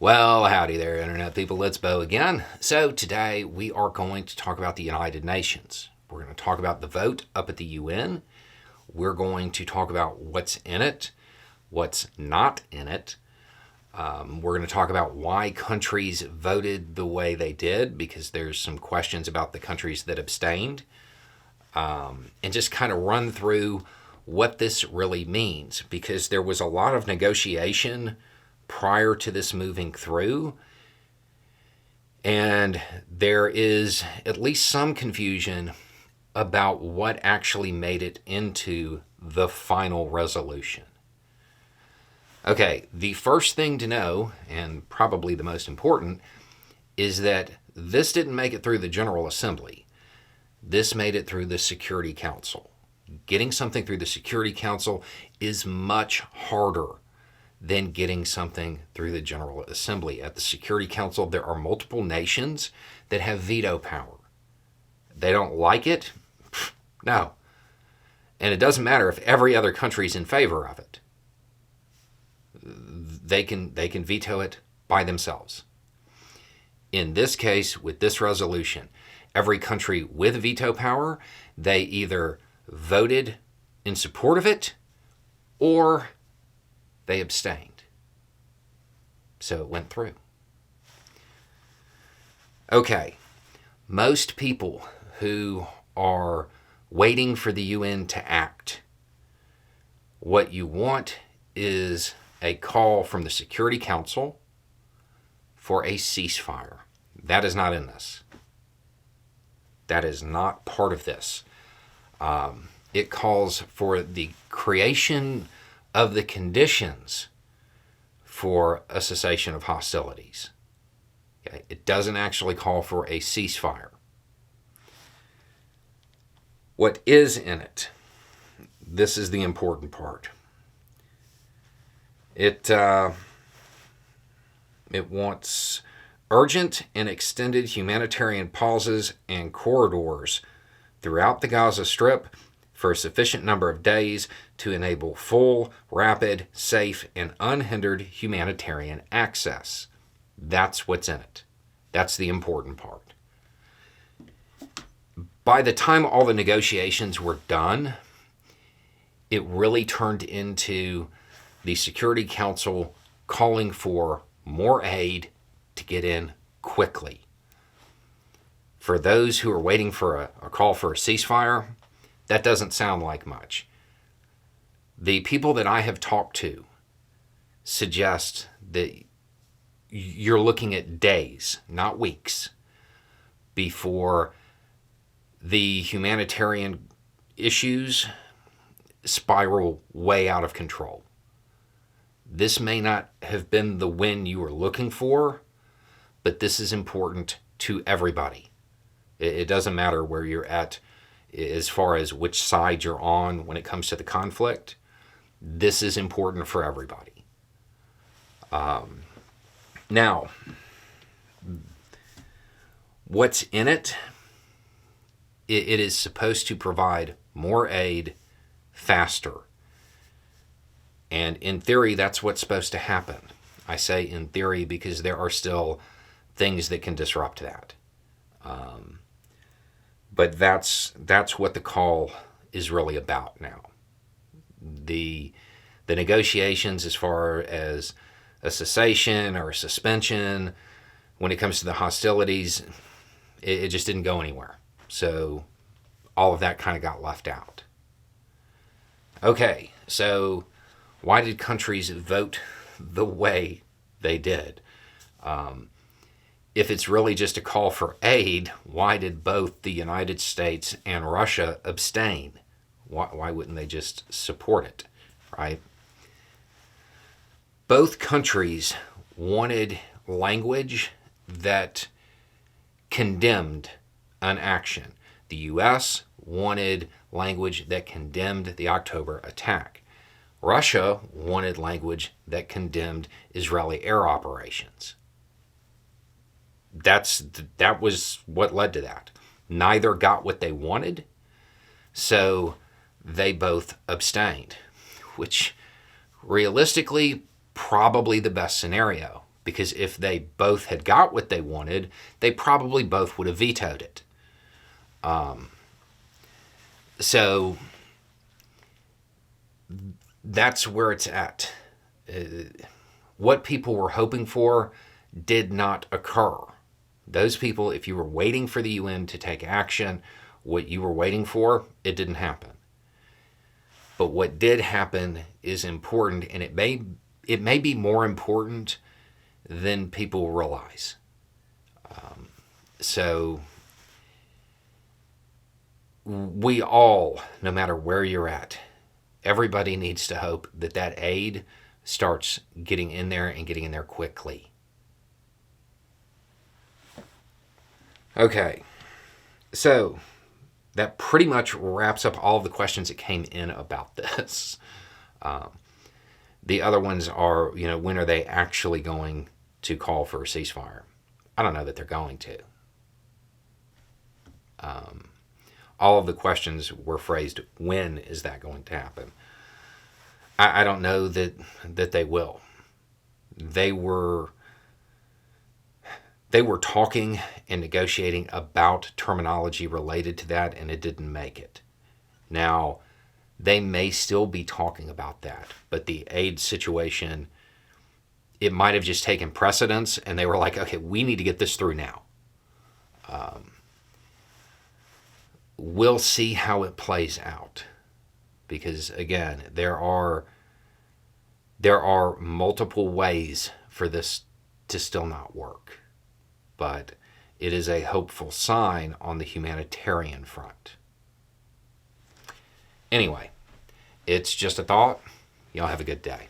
Well, howdy there, Internet people. It's Bo again. So, today we are going to talk about the United Nations. We're going to talk about the vote up at the UN. We're going to talk about what's in it, what's not in it. We're going to talk about why countries voted the way they did, because there's some questions about the countries that abstained, and just kind of run through what this really means, because there was a lot of negotiation prior to this moving through, and there is at least some confusion about what actually made it into the final resolution. Okay, the first thing to know, and probably the most important, is that this didn't make it through the General Assembly. This made it through the Security Council. Getting something through the Security Council is much harder than getting something through the General Assembly. At the Security Council, there are multiple nations that have veto power. They don't like it? No. And it doesn't matter if every other country is in favor of it. They can veto it by themselves. In this case, with this resolution, every country with veto power, they either voted in support of it or they abstained. So it went through. Okay, most people who are waiting for the UN to act, what you want is a call from the Security Council for a ceasefire. That is not in this. That is not part of this. It calls for the creation of the conditions for a cessation of hostilities. Okay? It doesn't actually call for a ceasefire. What is in it? This is the important part. It wants urgent and extended humanitarian pauses and corridors throughout the Gaza Strip for a sufficient number of days to enable full, rapid, safe, and unhindered humanitarian access. That's what's in it. That's the important part. By the time all the negotiations were done, it really turned into the Security Council calling for more aid to get in quickly. For those who are waiting for a call for a ceasefire, that doesn't sound like much. The people that I have talked to suggest that you're looking at days, not weeks, before the humanitarian issues spiral way out of control. This may not have been the win you were looking for, but this is important to everybody. It doesn't matter where you're at as far as which side you're on when it comes to the conflict. This is important for everybody. Now, what's in it? It is supposed to provide more aid faster. And in theory, that's what's supposed to happen. I say in theory because there are still things that can disrupt that. But that's what the call is really about now. The negotiations as far as a cessation or a suspension, when it comes to the hostilities, it just didn't go anywhere. So all of that kind of got left out. Okay, so why did countries vote the way they did? If it's really just a call for aid, why did both the United States and Russia abstain? Why wouldn't they just support it, right? Both countries wanted language that condemned an action. The U.S. wanted language that condemned the October attack. Russia wanted language that condemned Israeli air operations. That was what led to that. Neither got what they wanted, so they both abstained, which realistically probably the best scenario, because if they both had got what they wanted, they probably both would have vetoed it. So that's where it's at. What people were hoping for did not occur. Those people, if you were waiting for the UN to take action, what you were waiting for, it didn't happen. But what did happen is important, and it may be more important than people realize. So we all, no matter where you're at, everybody needs to hope that that aid starts getting in there and getting in there quickly. Okay, so that pretty much wraps up all of the questions that came in about this. The other ones are, when are they actually going to call for a ceasefire? I don't know that they're going to. All of the questions were phrased, when is that going to happen? I don't know that they will. They were talking and negotiating about terminology related to that, and it didn't make it. Now, they may still be talking about that, but the aid situation, it might have just taken precedence, and they were like, okay, we need to get this through now. We'll see how it plays out, because again, there are multiple ways for this to still not work, but it is a hopeful sign on the humanitarian front. Anyway, it's just a thought. Y'all have a good day.